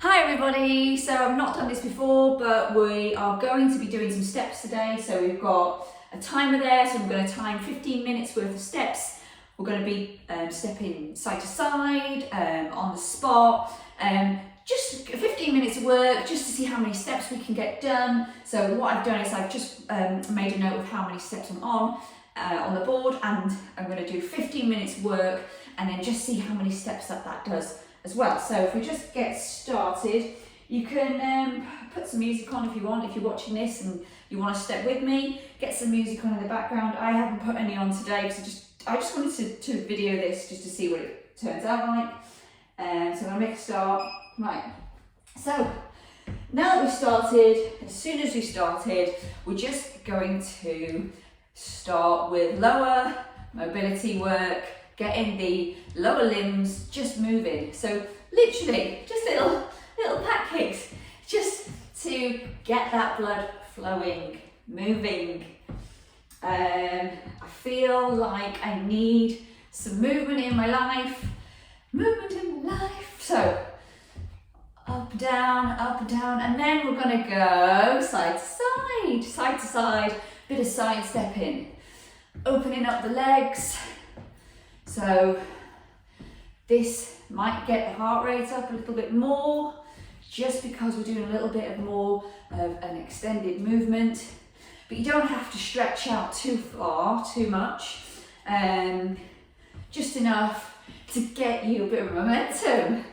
Hi everybody, so I've not done this before, but we are going to be doing some steps today. So we've got a timer there, so I'm going to time 15 minutes worth of steps. We're going to be stepping side to side, on the spot, just 15 minutes of work just to see how many steps we can get done. So what I've done is I've just made a note of how many steps I'm on the board, and I'm going to do 15 minutes work and then just see how many steps that does as well. So if we just get started, you can put some music on if you want. If you're watching this and you want to step with me, get some music on in the background. I haven't put any on today because I just wanted to video this just to see what it turns out like. So I'm going to make a start. Right, so now that we've started, as soon as we started, we're just going to start with lower mobility work, getting the lower limbs just moving. So literally just little pat kicks just to get that blood flowing, moving. I feel like I need some movement in my life. So up, down, and then we're gonna go side to side, bit of side stepping, opening up the legs. So this might get the heart rate up a little bit more just because we're doing a little bit more of an extended movement, but you don't have to stretch out too far, too much, just enough to get you a bit of momentum,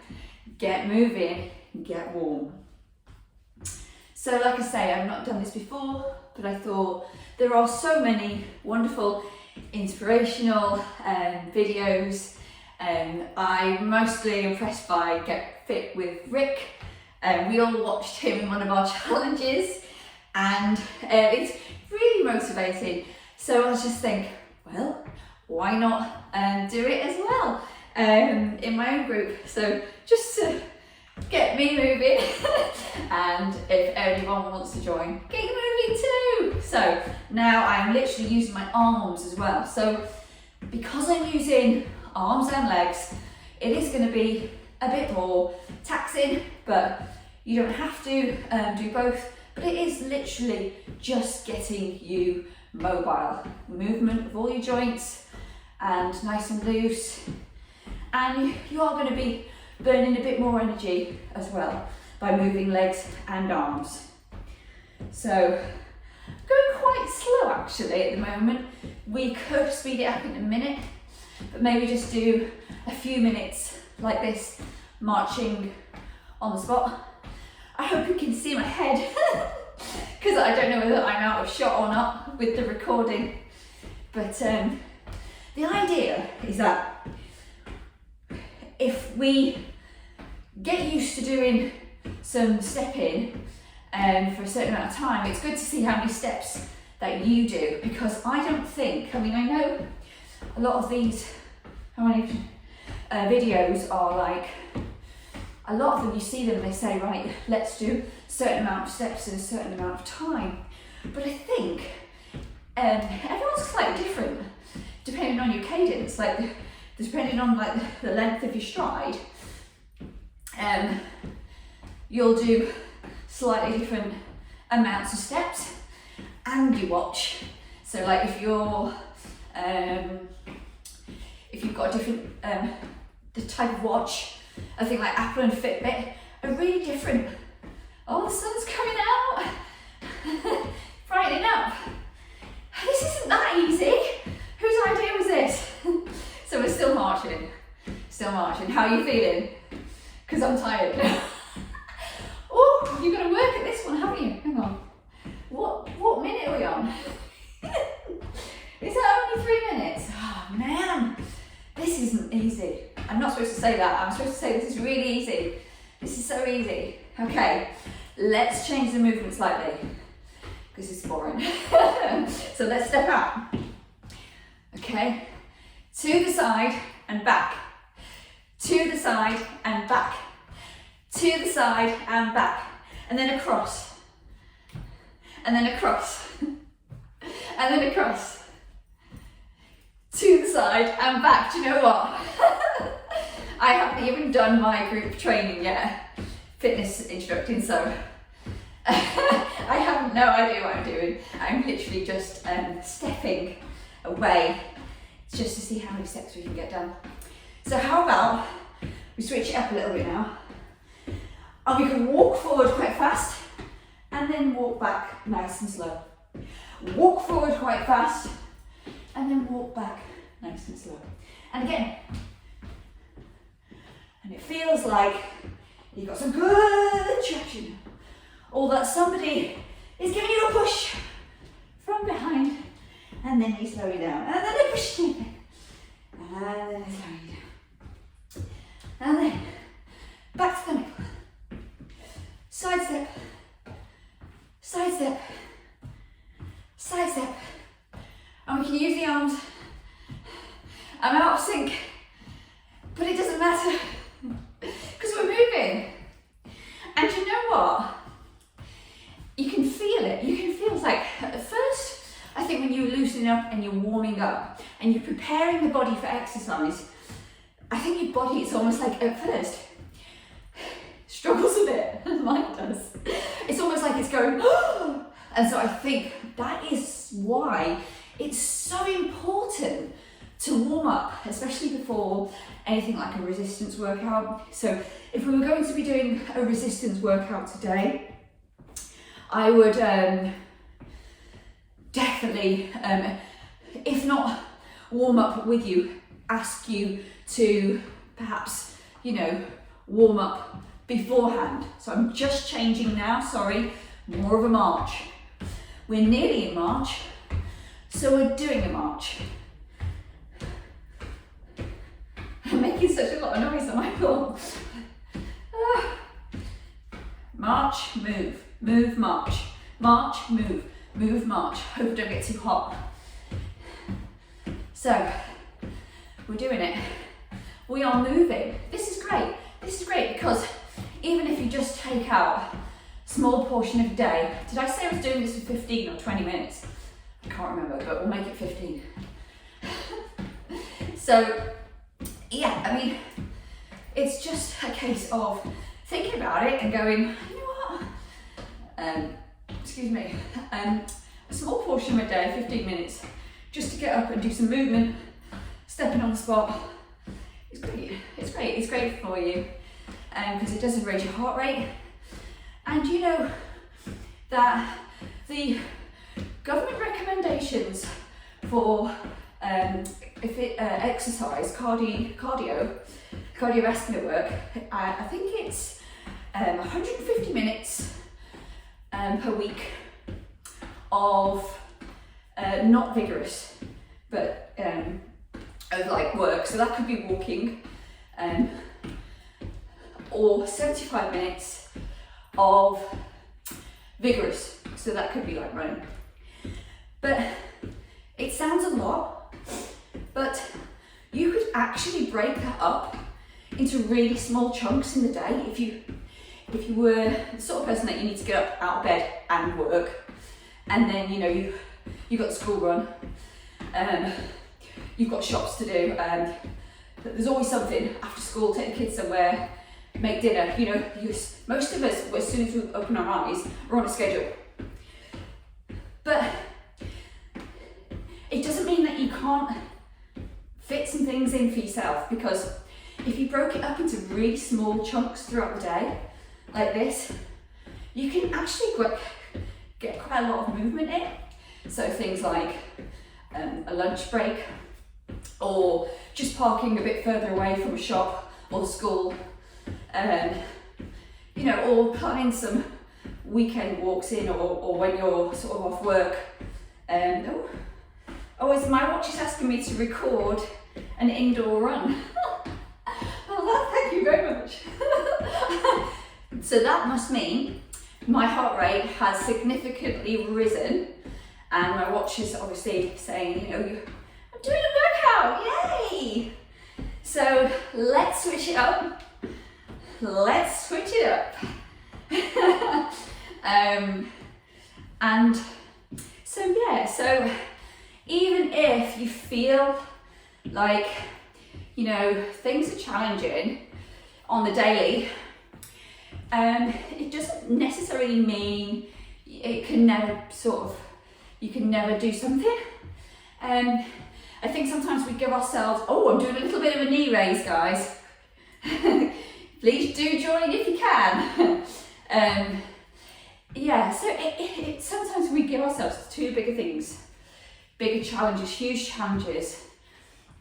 get moving, get warm. So like I say, I've not done this before, but I thought there are so many wonderful inspirational videos. I'm mostly impressed by Get Fit with Rick. We all watched him in one of our challenges, and it's really motivating. So I was just thinking, well, why not do it as well in my own group? So just to get me moving, and if anyone wants to join, get you moving too. So now I'm literally using my arms as well. So because I'm using arms and legs, it is going to be a bit more taxing, but you don't have to do both. But it is literally just getting you mobile, movement of all your joints and nice and loose, and you are going to be burning a bit more energy as well by moving legs and arms. So going quite slow actually at the moment. We could speed it up in a minute, but maybe just do a few minutes like this, marching on the spot. I hope you can see my head because I don't know whether I'm out of shot or not with the recording, but the idea is that if we get used to doing some stepping for a certain amount of time, it's good to see how many steps that you do, because I don't think, I know a lot of these, how many videos are like, a lot of them you see them, they say, right, let's do a certain amount of steps in a certain amount of time. But I think everyone's slightly different depending on your cadence, like depending on like the length of your stride. You'll do slightly different amounts of steps, and you watch. So like if you've got a different the type of watch, I think like Apple and Fitbit are really different. Oh, the sun's coming out, brightening up. This isn't that easy. Whose idea was this? So we're still marching. How are you feeling? Because I'm tired. Oh, you've got to work at this one, haven't you? Hang on. What minute are we on? Is that only 3 minutes? Oh man, this isn't easy. I'm not supposed to say that. I'm supposed to say this is really easy. This is so easy. Okay, let's change the movement slightly because it's boring. So let's step out. Okay, to the side and back. To the side and back. To the side and back. And then across. And then across. And then across. To the side and back. Do you know what? I haven't even done my group training yet. fitness instructing, so I have no idea what I'm doing. I'm literally just stepping away just to see how many steps we can get done. So how about we switch it up a little bit now, and we can walk forward quite fast and then walk back nice and slow. Walk forward quite fast and then walk back nice and slow. And again, and it feels like you've got some good traction, or that somebody is giving you a push from behind, and then you slow you down, and then they push you, and then they slow you down, and then back to the middle, side step, side step, side step, and we can use the arms. I'm out of sync, but it doesn't matter because we're moving. And you know what? You can feel it. You can feel like at first, I think when you're loosening up and you're warming up and you're preparing the body for exercise, I think your body is almost like at first struggles a bit. Mine does. It's almost like it's going, oh! And so I think that is why it's so important to warm up, especially before anything like a resistance workout. So if we were going to be doing a resistance workout today, I would definitely, if not warm up with you, ask you to perhaps, warm up beforehand. So I'm just changing now, sorry, more of a march. We're nearly in March, so we're doing a march. I'm making such a lot of noise on my floor. March, move, move, march. March, move, move, march. Hope it don't get too hot. So, we're doing it. We are moving. This is great. This is great because even if you just take out a small portion of the day, did I say I was doing this for 15 or 20 minutes? I can't remember, but we'll make it 15. So, yeah, I mean, it's just a case of thinking about it and going, you know what, excuse me, a small portion of a day, 15 minutes, just to get up and do some movement, stepping on the spot. It's great, it's great, it's great for you because it doesn't raise your heart rate. And you know that the government recommendations for exercise, cardiovascular work, I think it's 150 minutes per week of not vigorous, but of like work. So that could be walking, or 75 minutes of vigorous. So that could be like running. But it sounds a lot, but you could actually break that up into really small chunks in the day if you were the sort of person that you need to get up out of bed and work, and then you've got the school run, you've got shops to do, and there's always something after school, take the kids somewhere, make dinner. Most of us, as soon as we open our eyes, we're on a schedule. But it doesn't mean that you can't fit some things in for yourself, because if you broke it up into really small chunks throughout the day, like this, you can actually get quite a lot of movement in. So things like a lunch break, or just parking a bit further away from a shop or the school, or planning some weekend walks in, or when you're sort of off work. My watch is asking me to record an indoor run. Oh, thank you very much. So that must mean my heart rate has significantly risen, and my watch is obviously saying, I'm doing a workout, yay! So let's switch it up. Let's switch it up. And so even if you feel like, things are challenging on the daily, it doesn't necessarily mean it can never you can never do something. I think sometimes we give ourselves, oh, I'm doing a little bit of a knee raise, guys. Please do join if you can. Yeah, so sometimes we give ourselves too bigger things, bigger challenges, huge challenges,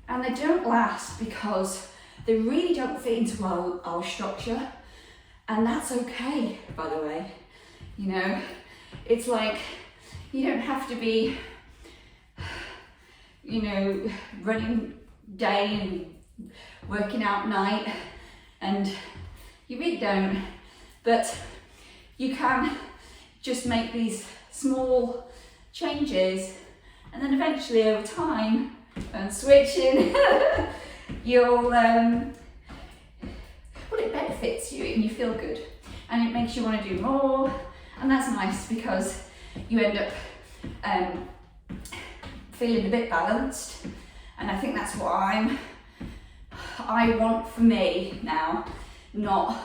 and they don't last because they really don't fit into our structure, and that's okay, by the way. You know, it's like, you don't have to be, you know, running day and working out night, and you really don't, but you can just make these small changes, and then eventually over time, and switching, you'll, well, it benefits you and you feel good, and it makes you want to do more, and that's nice because you end up feeling a bit balanced, and I think that's what I want for me now, not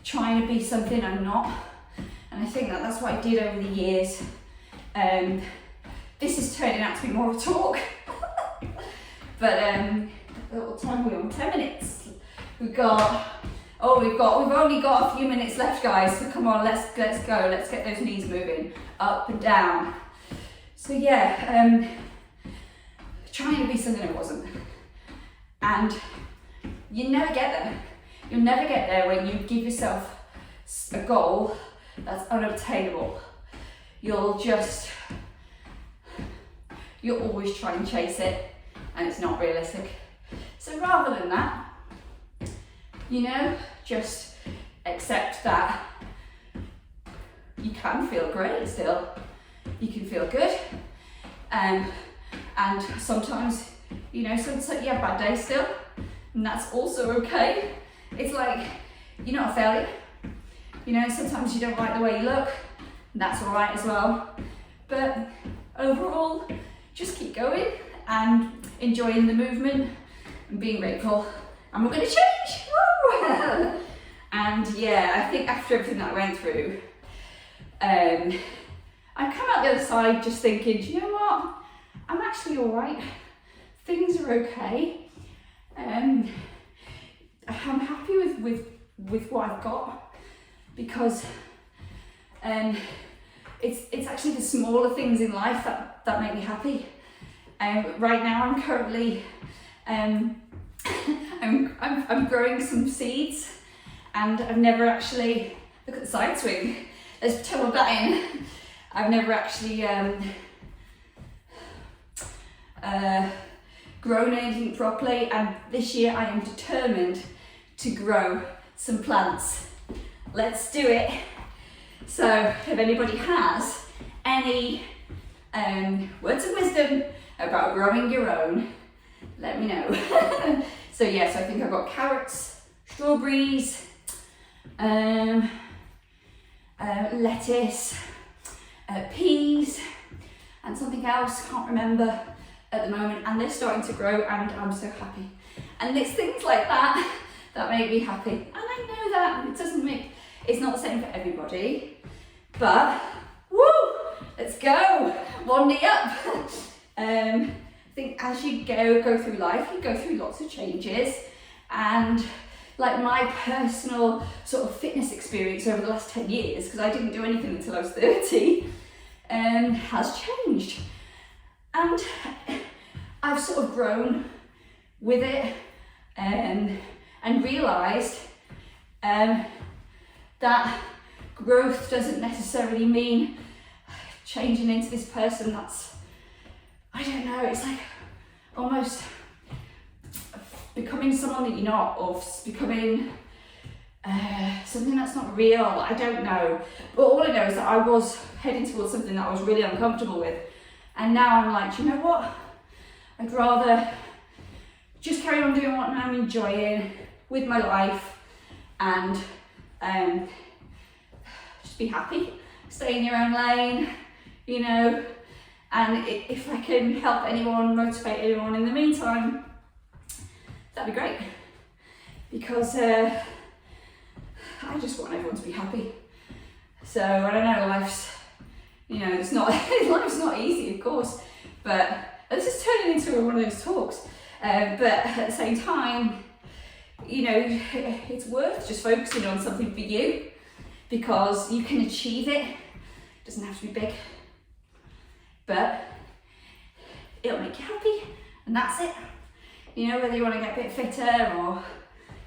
trying to be something I'm not, and I think that's what I did over the years. This is turning out to be more of a talk, but what time are we on? 10 minutes. We've only got a few minutes left, guys, so come on, let's go, let's get those knees moving, up and down. So yeah, trying to be something I wasn't, and you never get there. You'll never get there when you give yourself a goal that's unobtainable. You'll always try and chase it, and it's not realistic. So rather than that, you know, just accept that you can feel great still. You can feel good, and sometimes, you know, sometimes you have bad days still, and that's also okay. It's like, you're not a failure. You know, sometimes you don't like the way you look, and that's all right as well. But overall, just keep going and enjoying the movement and being grateful. And we're going to change. Woo! And yeah, I think after everything that I went through, I come out the other side just thinking, do you know what? I'm actually all right. Things are okay. I'm happy with what I've got, because it's actually the smaller things in life that make me happy. Right now I'm currently I'm growing some seeds, and I've never actually, look at the side swing, let's tunnel that in. I've never actually grown anything properly, and this year I am determined to grow some plants. Let's do it. So if anybody has any words of wisdom about growing your own, let me know. So yes, I think I've got carrots, strawberries, lettuce, peas, and something else, can't remember at the moment, and they're starting to grow, and I'm so happy. And it's things like that that make me happy, and I know that it's not the same for everybody, but woo, let's go, one knee up. I think as you go through life, you go through lots of changes, and like my personal sort of fitness experience over the last 10 years, because I didn't do anything until I was 30, has changed. And I've sort of grown with it, and realised that growth doesn't necessarily mean changing into this person that's, I don't know, it's like almost becoming someone that you're not, or becoming something that's not real. I don't know, but all I know is that I was heading towards something that I was really uncomfortable with, and now I'm like, do you know what, I'd rather just carry on doing what I'm enjoying with my life, and just be happy, stay in your own lane, you know, and if I can help anyone, motivate anyone in the meantime, that'd be great, because I I just want everyone to be happy. So I don't know, life's, you know, it's not, life's not easy, of course, but this is turning into one of those talks. But at the same time, you know, it's worth just focusing on something for you, because you can achieve it. It doesn't have to be big, but it'll make you happy, and that's it. You know, whether you want to get a bit fitter, or,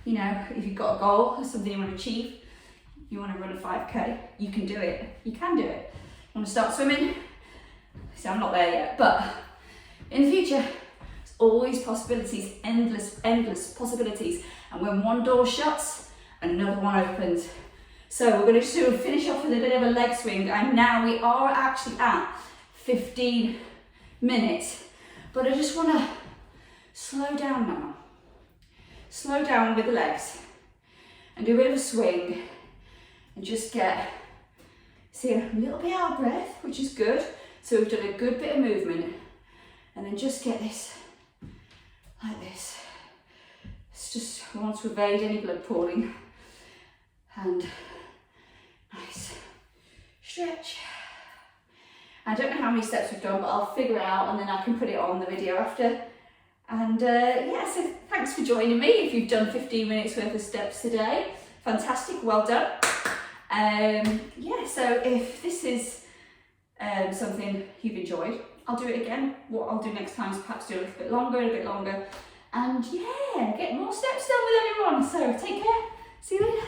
you know, if you've got a goal or something you want to achieve, you want to run a 5K, you can do it. You can do it. Want to start swimming? See, I'm not there yet, but in the future, there's always possibilities, endless possibilities. And when one door shuts, another one opens. So we're going to finish off with a bit of a leg swing, and now we are actually at 15 minutes. But I just want to slow down now. Slow down with the legs and do a bit of a swing and just get, see, a little bit out of breath, which is good. So we've done a good bit of movement, and then just get this like this. It's just, I want to evade any blood pooling, and nice stretch. I don't know how many steps we've done, but I'll figure it out and then I can put it on the video after. And yeah, so thanks for joining me. If you've done 15 minutes worth of steps today, fantastic, well done. Yeah, so if this is something you've enjoyed, I'll do it again. What I'll do next time is perhaps do a little bit longer, and yeah, get more steps done with everyone. So take care, see you later.